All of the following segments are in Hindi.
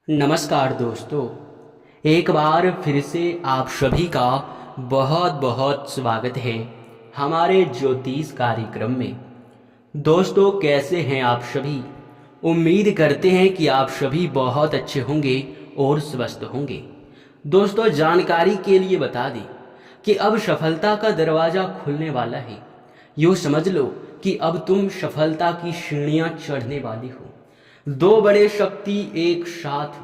नमस्कार दोस्तों। एक बार फिर से आप सभी का बहुत बहुत स्वागत है हमारे ज्योतिष कार्यक्रम में। दोस्तों, कैसे हैं आप सभी? उम्मीद करते हैं कि आप सभी बहुत अच्छे होंगे और स्वस्थ होंगे। दोस्तों, जानकारी के लिए बता दें कि अब सफलता का दरवाज़ा खुलने वाला है। यूँ समझ लो कि अब तुम सफलता की सीढ़ियाँ चढ़ने वाली हो। दो बड़े शक्ति एक साथ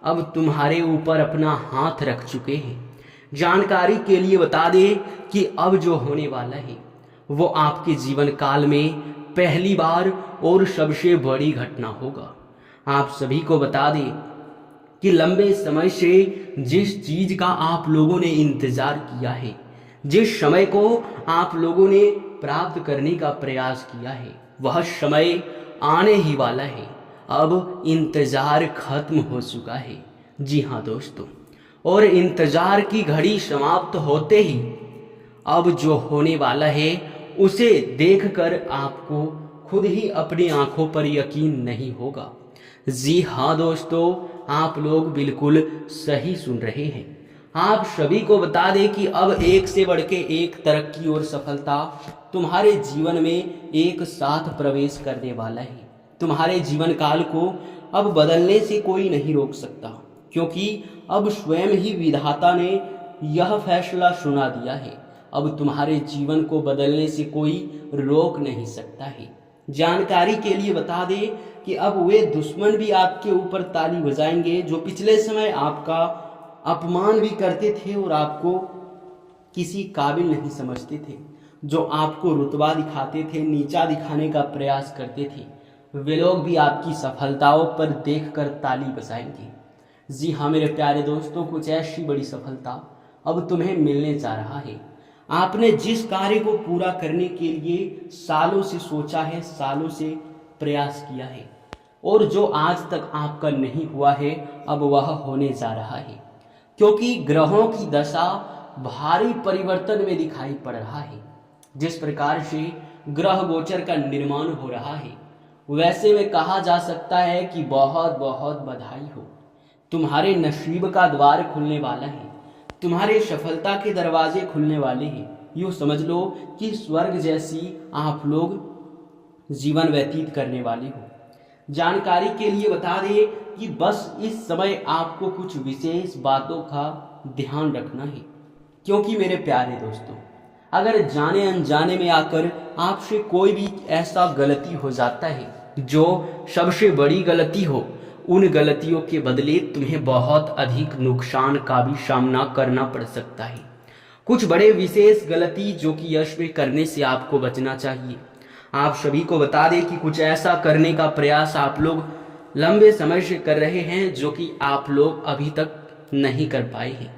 अब तुम्हारे ऊपर अपना हाथ रख चुके हैं। जानकारी के लिए बता दें कि अब जो होने वाला है वो आपके जीवन काल में पहली बार और सबसे बड़ी घटना होगा। आप सभी को बता दें कि लंबे समय से जिस चीज का आप लोगों ने इंतजार किया है, जिस समय को आप लोगों ने प्राप्त करने का प्रयास किया है, वह समय आने ही वाला है। अब इंतजार खत्म हो चुका है। जी हाँ दोस्तों, और इंतजार की घड़ी समाप्त होते ही अब जो होने वाला है उसे देखकर आपको खुद ही अपनी आंखों पर यकीन नहीं होगा। जी हाँ दोस्तों, आप लोग बिल्कुल सही सुन रहे हैं। आप सभी को बता दें कि अब एक से बढ़ के एक तरक्की और सफलता तुम्हारे जीवन में एक साथ प्रवेश करने वाला है। तुम्हारे जीवन काल को अब बदलने से कोई नहीं रोक सकता, क्योंकि अब स्वयं ही विधाता ने यह फैसला सुना दिया है। अब तुम्हारे जीवन को बदलने से कोई रोक नहीं सकता है। जानकारी के लिए बता दें कि अब वे दुश्मन भी आपके ऊपर ताली बजाएंगे जो पिछले समय आपका अपमान भी करते थे और आपको किसी काबिल नहीं समझते थे, जो आपको रुतबा दिखाते थे, नीचा दिखाने का प्रयास करते थे। वे लोग भी आपकी सफलताओं पर देखकर ताली बजाएंगे। जी हाँ मेरे प्यारे दोस्तों, कुछ ऐसी बड़ी सफलता अब तुम्हें मिलने जा रहा है। आपने जिस कार्य को पूरा करने के लिए सालों से सोचा है, सालों से प्रयास किया है, और जो आज तक आपका नहीं हुआ है, अब वह होने जा रहा है। क्योंकि ग्रहों की दशा भारी परिवर्तन में दिखाई पड़ रहा है। जिस प्रकार से ग्रह गोचर का निर्माण हो रहा है, वैसे में कहा जा सकता है कि बहुत बहुत बधाई हो। तुम्हारे नसीब का द्वार खुलने वाला है, तुम्हारे सफलता के दरवाजे खुलने वाले हैं। यूँ समझ लो कि स्वर्ग जैसी आप लोग जीवन व्यतीत करने वाले हो। जानकारी के लिए बता दें कि बस इस समय आपको कुछ विशेष बातों का ध्यान रखना है। क्योंकि मेरे प्यारे दोस्तों, अगर जाने अनजाने में आकर आपसे कोई भी ऐसा गलती हो जाता है जो सबसे बड़ी गलती हो, उन गलतियों के बदले तुम्हें बहुत अधिक नुकसान का भी सामना करना पड़ सकता है। कुछ बड़े विशेष गलती जो कि यश में करने से आपको बचना चाहिए। आप सभी को बता दें कि कुछ ऐसा करने का प्रयास आप लोग लंबे समय से कर रहे हैं जो कि आप लोग अभी तक नहीं कर पाए हैं।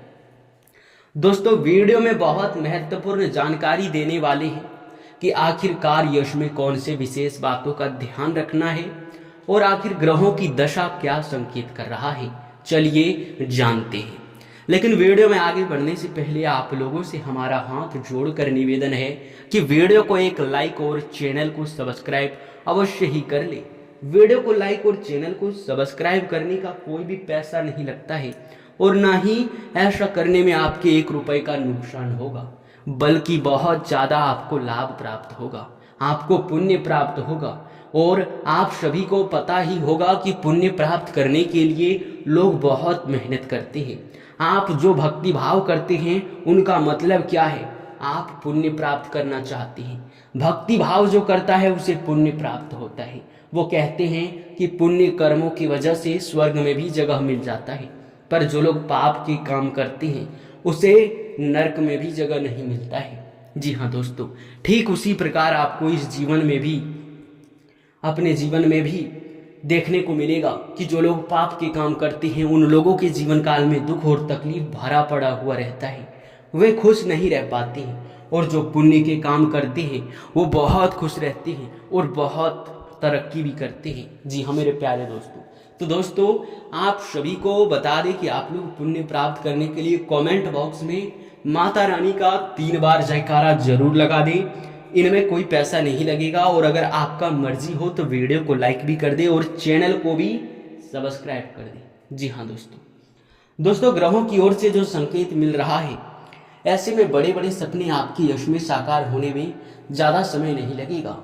दोस्तों, वीडियो में बहुत महत्वपूर्ण जानकारी देने वाले हैं कि आखिरकार यश में कौन से विशेष बातों का ध्यान रखना है और आखिर ग्रहों की दशा क्या संकेत कर रहा है। चलिए जानते हैं। लेकिन वीडियो में आगे बढ़ने से पहले आप लोगों से हमारा हाथ जोड़कर निवेदन है कि वीडियो को एक लाइक और चैनल को सब्सक्राइब अवश्य ही कर ले। वीडियो को लाइक और चैनल को सब्सक्राइब करने का कोई भी पैसा नहीं लगता है, और ना ही ऐसा करने में आपके 1 रुपए का नुकसान होगा, बल्कि बहुत ज़्यादा आपको लाभ प्राप्त होगा, आपको पुण्य प्राप्त होगा। और आप सभी को पता ही होगा कि पुण्य प्राप्त करने के लिए लोग बहुत मेहनत करते हैं। आप जो भक्ति भाव करते हैं उनका मतलब क्या है? आप पुण्य प्राप्त करना चाहते हैं। भक्ति भाव जो करता है उसे पुण्य प्राप्त होता है। वो कहते हैं कि पुण्य कर्मों की वजह से स्वर्ग में भी जगह मिल जाता है, पर जो लोग पाप के काम करते हैं उसे नरक में भी जगह नहीं मिलता है। जी हाँ दोस्तों, ठीक उसी प्रकार आपको इस जीवन में भी, अपने जीवन में भी देखने को मिलेगा कि जो लोग पाप के काम करते हैं उन लोगों के जीवन काल में दुख और तकलीफ भरा पड़ा हुआ रहता है। वे खुश नहीं रह पाते हैं, और जो पुण्य के काम करते हैं वो बहुत खुश रहते हैं और बहुत तरक्की भी करते हैं। जी हाँ मेरे प्यारे दोस्तों, तो दोस्तों आप सभी को बता दें कि आप लोग पुण्य प्राप्त करने के लिए कमेंट बॉक्स में माता रानी का 3 बार जयकारा जरूर लगा दें। इनमें कोई पैसा नहीं लगेगा, और अगर आपका मर्जी हो तो वीडियो को लाइक भी कर दे और चैनल को भी सब्सक्राइब कर दे। जी हाँ दोस्तों ग्रहों की ओर से जो संकेत मिल रहा है, ऐसे में बड़े बड़े सपने आपके यश में साकार होने में ज़्यादा समय नहीं लगेगा।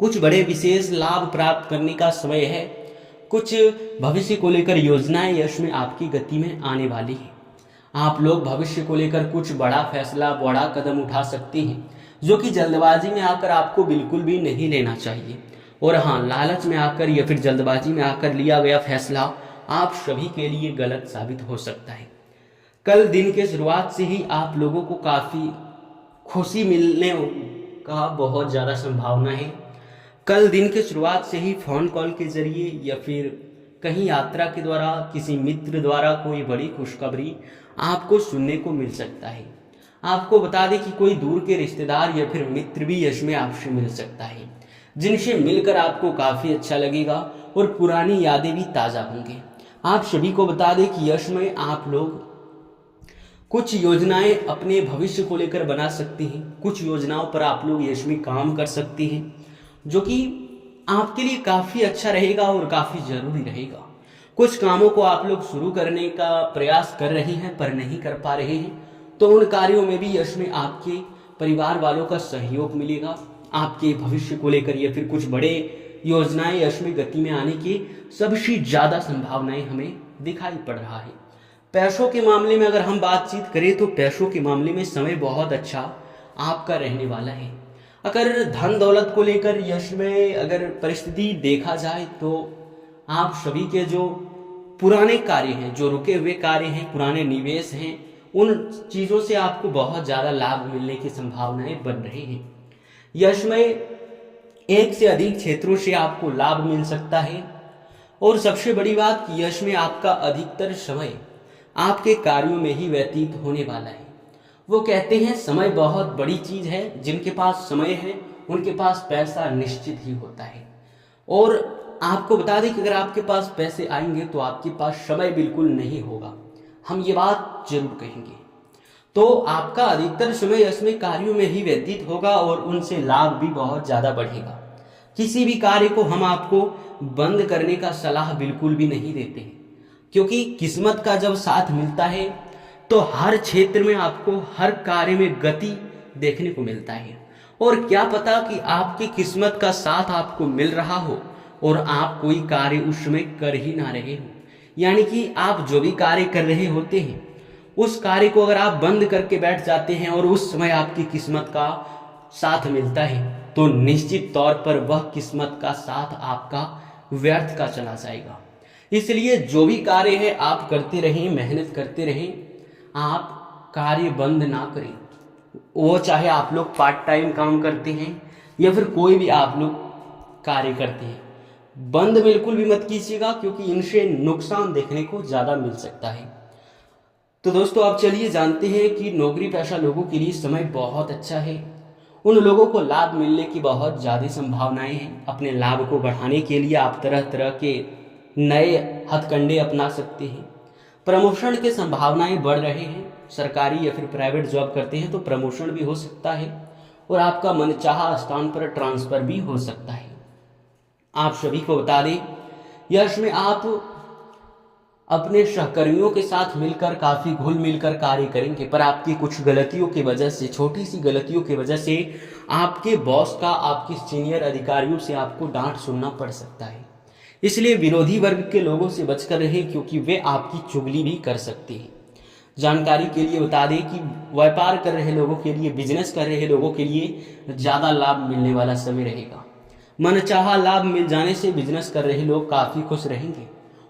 कुछ बड़े विशेष लाभ प्राप्त करने का समय है। कुछ भविष्य को लेकर योजनाएं यश में आपकी गति में आने वाली हैं। आप लोग भविष्य को लेकर कुछ बड़ा फैसला, बड़ा कदम उठा सकते हैं, जो कि जल्दबाजी में आकर आपको बिल्कुल भी नहीं लेना चाहिए। और हाँ, लालच में आकर या फिर जल्दबाजी में आकर लिया गया फैसला आप सभी के लिए गलत साबित हो सकता है। कल दिन के शुरुआत से ही आप लोगों को काफ़ी खुशी मिलने का बहुत ज़्यादा संभावना है। कल दिन के शुरुआत से ही फ़ोन कॉल के जरिए या फिर कहीं यात्रा के द्वारा, किसी मित्र द्वारा कोई बड़ी खुशखबरी आपको सुनने को मिल सकता है। आपको बता दें कि कोई दूर के रिश्तेदार या फिर मित्र भी यश में आपसे मिल सकता है, जिनसे मिलकर आपको काफ़ी अच्छा लगेगा और पुरानी यादें भी ताज़ा होंगी। आप सभी को बता दें कि यश में आप लोग कुछ योजनाएं अपने भविष्य को लेकर बना सकते हैं। कुछ योजनाओं पर आप लोग यश में काम कर सकते हैं, जो कि आपके लिए काफ़ी अच्छा रहेगा और काफ़ी ज़रूरी रहेगा। कुछ कामों को आप लोग शुरू करने का प्रयास कर रहे हैं पर नहीं कर पा रहे हैं, तो उन कार्यों में भी यश में आपके परिवार वालों का सहयोग मिलेगा। आपके भविष्य को लेकर या फिर कुछ बड़े योजनाएं यश में गति में आने की सबसे ज़्यादा संभावनाएं हमें दिखाई पड़ रहा है। पैसों के मामले में अगर हम बातचीत करें तो पैसों के मामले में समय बहुत अच्छा आपका रहने वाला है। अगर धन दौलत को लेकर यश में अगर परिस्थिति देखा जाए तो आप सभी के जो पुराने कार्य हैं, जो रुके हुए कार्य हैं, पुराने निवेश हैं, उन चीज़ों से आपको बहुत ज़्यादा लाभ मिलने की संभावनाएं बन रही हैं। यश में एक से अधिक क्षेत्रों से आपको लाभ मिल सकता है। और सबसे बड़ी बात कि यश में आपका अधिकतर समय आपके कार्यों में ही व्यतीत होने वाला है। वो कहते हैं समय बहुत बड़ी चीज़ है, जिनके पास समय है उनके पास पैसा निश्चित ही होता है। और आपको बता दें कि अगर आपके पास पैसे आएंगे तो आपके पास समय बिल्कुल नहीं होगा, हम ये बात जरूर कहेंगे। तो आपका अधिकतर समय इसमें कार्यों में ही व्यतीत होगा और उनसे लाभ भी बहुत ज़्यादा बढ़ेगा। किसी भी कार्य को हम आपको बंद करने का सलाह बिल्कुल भी नहीं देते हैं, क्योंकि किस्मत का जब साथ मिलता है तो हर क्षेत्र में आपको हर कार्य में गति देखने को मिलता है। और क्या पता कि आपकी किस्मत का साथ आपको मिल रहा हो और आप कोई कार्य उस समय कर ही ना रहे हो, यानी कि आप जो भी कार्य कर रहे होते हैं उस कार्य को अगर आप बंद करके बैठ जाते हैं और उस समय आपकी किस्मत का साथ मिलता है तो निश्चित तौर पर वह किस्मत का साथ आपका व्यर्थ का चला जाएगा। इसलिए जो भी कार्य है आप करते रहें, मेहनत करते रहें, आप कार्य बंद ना करें। वो चाहे आप लोग पार्ट टाइम काम करते हैं या फिर कोई भी आप लोग कार्य करते हैं, बंद बिल्कुल भी मत कीजिएगा, क्योंकि इनसे नुकसान देखने को ज़्यादा मिल सकता है। तो दोस्तों अब चलिए जानते हैं कि नौकरी पेशा लोगों के लिए समय बहुत अच्छा है। उन लोगों को लाभ मिलने की बहुत ज़्यादा संभावनाएं हैं। अपने लाभ को बढ़ाने के लिए आप तरह तरह के नए हथकंडे अपना सकते हैं। प्रमोशन की संभावनाएं बढ़ रहे हैं। सरकारी या फिर प्राइवेट जॉब करते हैं तो प्रमोशन भी हो सकता है और आपका मनचाहा स्थान पर ट्रांसफ़र भी हो सकता है। आप सभी को बता दें, यश में आप अपने सहकर्मियों के साथ मिलकर काफ़ी घुल मिलकर कार्य करेंगे, पर आपकी कुछ गलतियों की वजह से, छोटी सी गलतियों की वजह से आपके बॉस का, आपके सीनियर अधिकारियों से आपको डांट सुनना पड़ सकता है। इसलिए विरोधी वर्ग के लोगों से बचकर रहें, क्योंकि वे आपकी चुगली भी कर सकते हैं। जानकारी के लिए बता दें कि व्यापार कर रहे लोगों के लिए, बिजनेस कर रहे लोगों के लिए ज़्यादा लाभ मिलने वाला समय रहेगा। मनचाहा लाभ मिल जाने से बिजनेस कर रहे लोग काफ़ी खुश रहेंगे,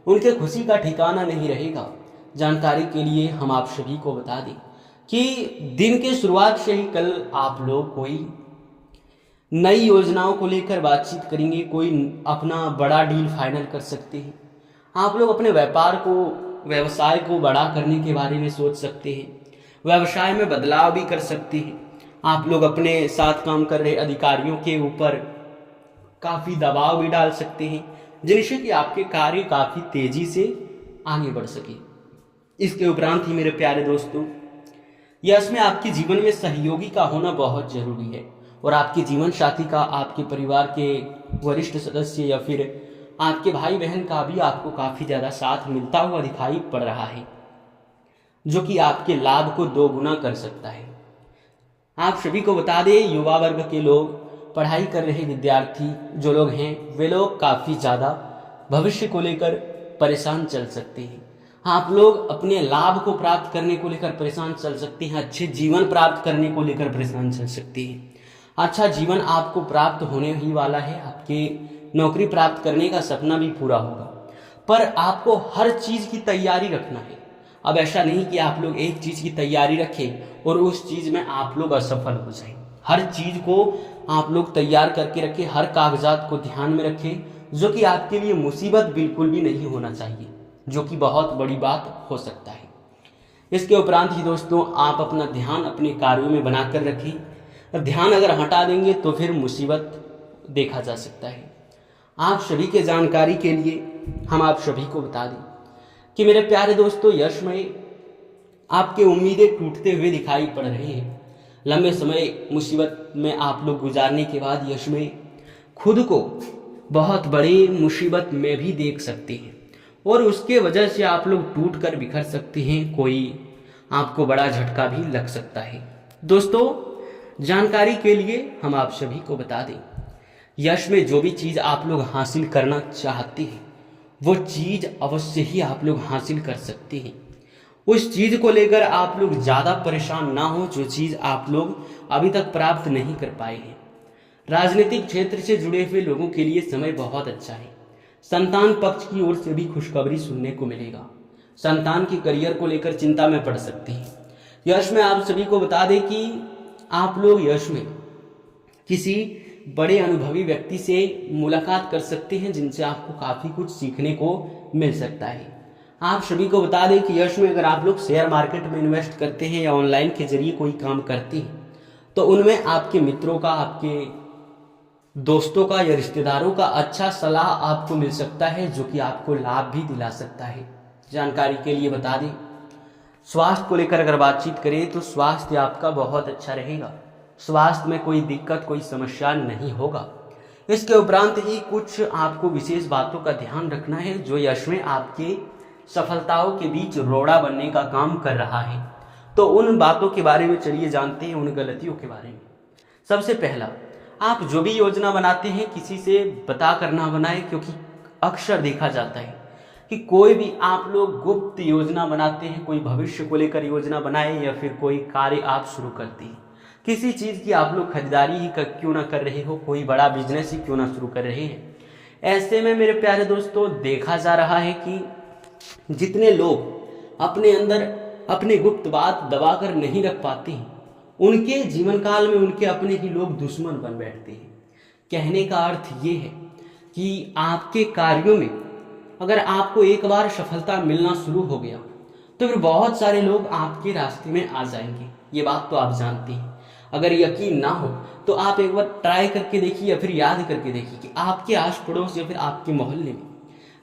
उनके खुशी का ठिकाना नहीं रहेगा। जानकारी के लिए हम आप सभी को बता दें कि दिन के शुरुआत से ही कल आप लोग कोई नई योजनाओं को लेकर बातचीत करेंगे, कोई अपना बड़ा डील फाइनल कर सकते हैं। आप लोग अपने व्यापार को, व्यवसाय को बड़ा करने के बारे में सोच सकते हैं, व्यवसाय में बदलाव भी कर सकते हैं। आप लोग अपने साथ काम कर रहे अधिकारियों के ऊपर काफ़ी दबाव भी डाल सकते हैं, जिनसे कि आपके कार्य काफ़ी तेज़ी से आगे बढ़ सके। इसके उपरांत ही मेरे प्यारे दोस्तों, यश में आपके जीवन में सहयोगी का होना बहुत ज़रूरी है। और आपके जीवन साथी का, आपके परिवार के वरिष्ठ सदस्य या फिर आपके भाई बहन का भी आपको काफ़ी ज़्यादा साथ मिलता हुआ दिखाई पड़ रहा है, जो कि आपके लाभ को दोगुना कर सकता है। आप सभी को बता दें, युवा वर्ग के लोग, पढ़ाई कर रहे विद्यार्थी जो लोग हैं, वे लोग काफ़ी ज़्यादा भविष्य को लेकर परेशान चल सकते हैं। आप लोग अपने लाभ को प्राप्त करने को लेकर परेशान चल सकते हैं, अच्छे जीवन प्राप्त करने को लेकर परेशान चल सकते हैं। अच्छा जीवन आपको प्राप्त होने ही वाला है, आपके नौकरी प्राप्त करने का सपना भी पूरा होगा, पर आपको हर चीज़ की तैयारी रखना है। अब ऐसा नहीं कि आप लोग एक चीज़ की तैयारी रखें और उस चीज़ में आप लोग असफल हो जाएं। हर चीज़ को आप लोग तैयार करके रखें, हर कागजात को ध्यान में रखें, जो कि आपके लिए मुसीबत बिल्कुल भी नहीं होना चाहिए, जो कि बहुत बड़ी बात हो सकता है। इसके उपरांत ही दोस्तों, आप अपना ध्यान अपने कार्यों में बनाकर रखें। ध्यान अगर हटा देंगे तो फिर मुसीबत देखा जा सकता है। आप सभी के जानकारी के लिए हम आप सभी को बता दें कि मेरे प्यारे दोस्तों, यश में आपके उम्मीदें टूटते हुए दिखाई पड़ रहे हैं। लंबे समय मुसीबत में आप लोग गुजारने के बाद यश में खुद को बहुत बड़ी मुसीबत में भी देख सकते हैं और उसके वजह से आप लोग टूट कर बिखर सकते हैं। कोई आपको बड़ा झटका भी लग सकता है। दोस्तों, जानकारी के लिए हम आप सभी को बता दें, यश में जो भी चीज़ आप लोग हासिल करना चाहते हैं वो चीज़ अवश्य ही आप लोग हासिल कर सकते हैं। उस चीज़ को लेकर आप लोग ज़्यादा परेशान ना हो जो चीज़ आप लोग अभी तक प्राप्त नहीं कर पाए हैं। राजनीतिक क्षेत्र से जुड़े हुए लोगों के लिए समय बहुत अच्छा है। संतान पक्ष की ओर से भी खुशखबरी सुनने को मिलेगा। संतान के करियर को लेकर चिंता में पड़ सकते हैं। यश में आप सभी को बता दें कि आप लोग यश में किसी बड़े अनुभवी व्यक्ति से मुलाकात कर सकते हैं, जिनसे आपको काफ़ी कुछ सीखने को मिल सकता है। आप सभी को बता दें कि यश में अगर आप लोग शेयर मार्केट में इन्वेस्ट करते हैं या ऑनलाइन के जरिए कोई काम करते हैं तो उनमें आपके मित्रों का, आपके दोस्तों का या रिश्तेदारों का अच्छा सलाह आपको मिल सकता है, जो कि आपको लाभ भी दिला सकता है। जानकारी के लिए बता दें, स्वास्थ्य को लेकर अगर बातचीत करें तो स्वास्थ्य आपका बहुत अच्छा रहेगा। स्वास्थ्य में कोई दिक्कत, कोई समस्या नहीं होगा। इसके उपरांत ही कुछ आपको विशेष बातों का ध्यान रखना है जो यश में आपके सफलताओं के बीच रोड़ा बनने का काम कर रहा है। तो उन बातों के बारे में चलिए जानते हैं, उन गलतियों के बारे में। सबसे पहला, आप जो भी योजना बनाते हैं किसी से बता कर ना बनाएं, क्योंकि अक्सर देखा जाता है कि कोई भी आप लोग गुप्त योजना बनाते हैं, कोई भविष्य को लेकर योजना बनाए या फिर कोई कार्य आप शुरू करते हैं, किसी चीज़ की आप लोग खरीदारी ही क्यों ना कर रहे हो, कोई बड़ा बिजनेस ही क्यों ना शुरू कर रहे हैं। ऐसे में मेरे प्यारे दोस्तों, देखा जा रहा है कि जितने लोग अपने अंदर अपने गुप्त बात दबा कर नहीं रख पाते हैं, उनके जीवन काल में उनके अपने ही लोग दुश्मन बन बैठते हैं। कहने का अर्थ ये है कि आपके कार्यों में अगर आपको एक बार सफलता मिलना शुरू हो गया तो फिर बहुत सारे लोग आपके रास्ते में आ जाएंगे। ये बात तो आप जानते हैं। अगर यकीन ना हो तो आप एक बार ट्राई करके देखिए या फिर याद करके देखिए कि आपके आस पड़ोस या फिर आपके मोहल्ले में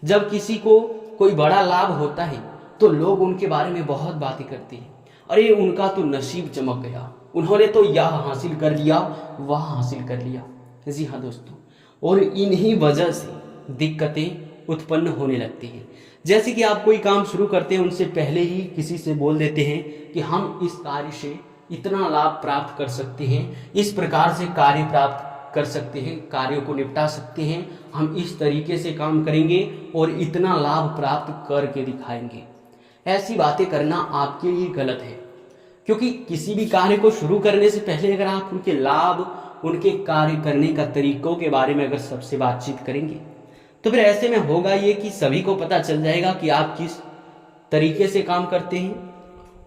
जब किसी को कोई बड़ा लाभ होता है तो लोग उनके बारे में बहुत बातें करते हैं। अरे उनका तो नसीब चमक गया, उन्होंने तो यह हासिल कर लिया, वह हासिल कर लिया। जी हाँ दोस्तों, और इन्हीं वजह से दिक्कतें उत्पन्न होने लगती हैं। जैसे कि आप कोई काम शुरू करते हैं, उनसे पहले ही किसी से बोल देते हैं कि हम इस कार्य से इतना लाभ प्राप्त कर सकते हैं, इस प्रकार से कार्य प्राप्त कर सकते हैं, कार्यों को निपटा सकते हैं, हम इस तरीके से काम करेंगे और इतना लाभ प्राप्त करके दिखाएंगे। ऐसी बातें करना आपके लिए गलत है, क्योंकि किसी भी कार्य को शुरू करने से पहले अगर आप उनके लाभ, उनके कार्य करने का तरीकों के बारे में अगर सबसे बातचीत करेंगे तो फिर ऐसे में होगा ये कि सभी को पता चल जाएगा कि आप किस तरीके से काम करते हैं,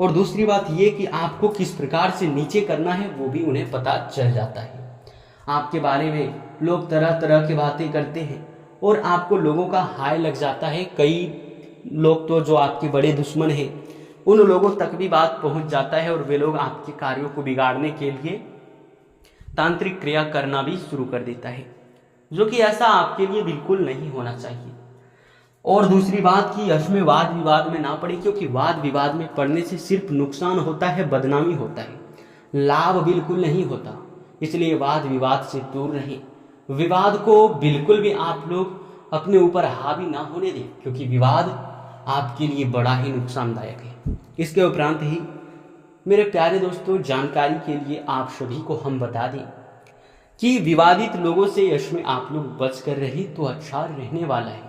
और दूसरी बात ये कि आपको किस प्रकार से नीचे करना है वो भी उन्हें पता चल जाता है। आपके बारे में लोग तरह तरह की बातें करते हैं और आपको लोगों का हाय लग जाता है। कई लोग तो जो आपके बड़े दुश्मन हैं उन लोगों तक भी बात पहुंच जाता है और वे लोग आपके कार्यों को बिगाड़ने के लिए तांत्रिक क्रिया करना भी शुरू कर देता है, जो कि ऐसा आपके लिए बिल्कुल नहीं होना चाहिए। और दूसरी बात कि यश में वाद विवाद में ना पड़े, क्योंकि वाद विवाद में पड़ने से सिर्फ नुकसान होता है, बदनामी होता है, लाभ बिल्कुल नहीं होता। इसलिए वाद विवाद से दूर रहें। विवाद को बिल्कुल भी आप लोग अपने ऊपर हावी ना होने दें, क्योंकि विवाद आपके लिए बड़ा ही नुकसानदायक है। इसके उपरांत ही मेरे प्यारे दोस्तों, जानकारी के लिए आप सभी को हम बता दें कि विवादित लोगों से यश में आप लोग बच कर रहे तो अच्छा रहने वाला है।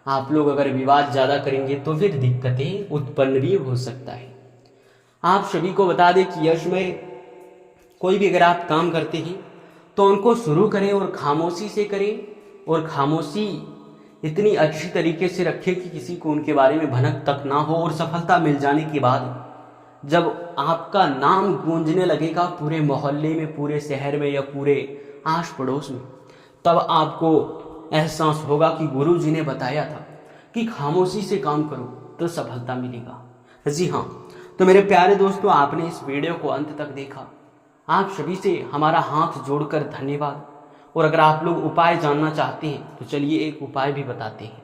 आप लोग अगर विवाद ज़्यादा करेंगे तो फिर दिक्कतें उत्पन्न भी हो सकता है। आप सभी को बता दें कि यश में कोई भी अगर आप काम करते हैं तो उनको शुरू करें और खामोशी से करें, और खामोशी इतनी अच्छी तरीके से रखें कि किसी को उनके बारे में भनक तक ना हो। और सफलता मिल जाने के बाद जब आपका नाम गूंजने लगेगा पूरे मोहल्ले में, पूरे शहर में या पूरे आस पड़ोस में, तब आपको एहसास होगा कि गुरु जी ने बताया था कि खामोशी से काम करो तो सफलता मिलेगा। जी हाँ, तो मेरे प्यारे दोस्तों, आपने इस वीडियो को अंत तक देखा। आप सभी से हमारा हाथ जोड़कर धन्यवाद। और अगर आप लोग उपाय जानना चाहते हैं तो चलिए एक उपाय भी बताते हैं।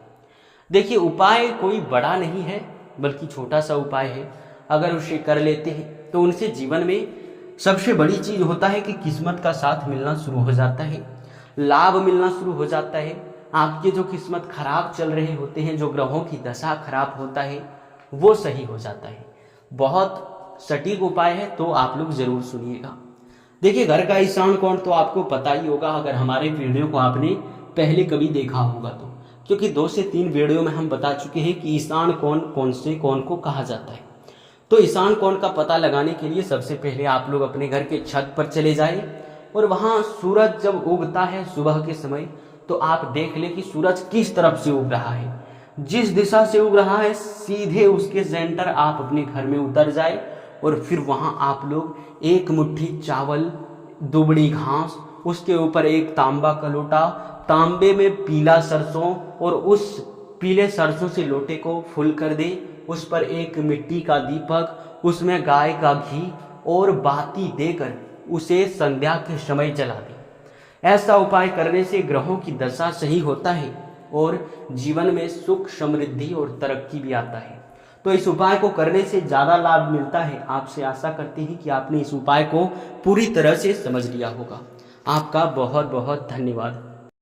देखिए, उपाय कोई बड़ा नहीं है बल्कि छोटा सा उपाय है। अगर उसे कर लेते हैं तो उनसे जीवन में सबसे बड़ी चीज होता है कि किस्मत का साथ मिलना शुरू हो जाता है, लाभ मिलना शुरू हो जाता है। आपके जो किस्मत खराब चल रहे होते हैं, जो ग्रहों की दशा खराब होता है, वो सही हो जाता है। बहुत सटीक उपाय है, तो आप लोग जरूर सुनिएगा। देखिए, घर का ईशान कोण तो आपको पता ही होगा अगर हमारे वीडियो को आपने पहले कभी देखा होगा तो, क्योंकि 2 से 3 वीडियो में हम बता चुके हैं कि ईशान कोण कौन से कोण को कहा जाता है। तो ईशान कोण का पता लगाने के लिए सबसे पहले आप लोग अपने घर के छत पर चले जाएं और वहां सूरज जब उगता है सुबह के समय, तो आप देख लें कि सूरज किस तरफ से उग रहा है। जिस दिशा से उग रहा है सीधे उसके सेंटर आप अपने घर में उतर जाए, और फिर वहां आप लोग एक मुट्ठी चावल, दुबड़ी घास, उसके ऊपर एक तांबा का लोटा, तांबे में पीला सरसों, और उस पीले सरसों से लोटे को फुल कर दे। उस पर एक मिट्टी का दीपक, उसमें गाय का घी और बाती देकर उसे संध्या के समय जला दे। ऐसा उपाय करने से ग्रहों की दशा सही होता है और जीवन में सुख, समृद्धि और तरक्की भी आता है। तो इस उपाय को करने से ज़्यादा लाभ मिलता है। आपसे आशा करते हैं कि आपने इस उपाय को पूरी तरह से समझ लिया होगा। आपका बहुत बहुत धन्यवाद।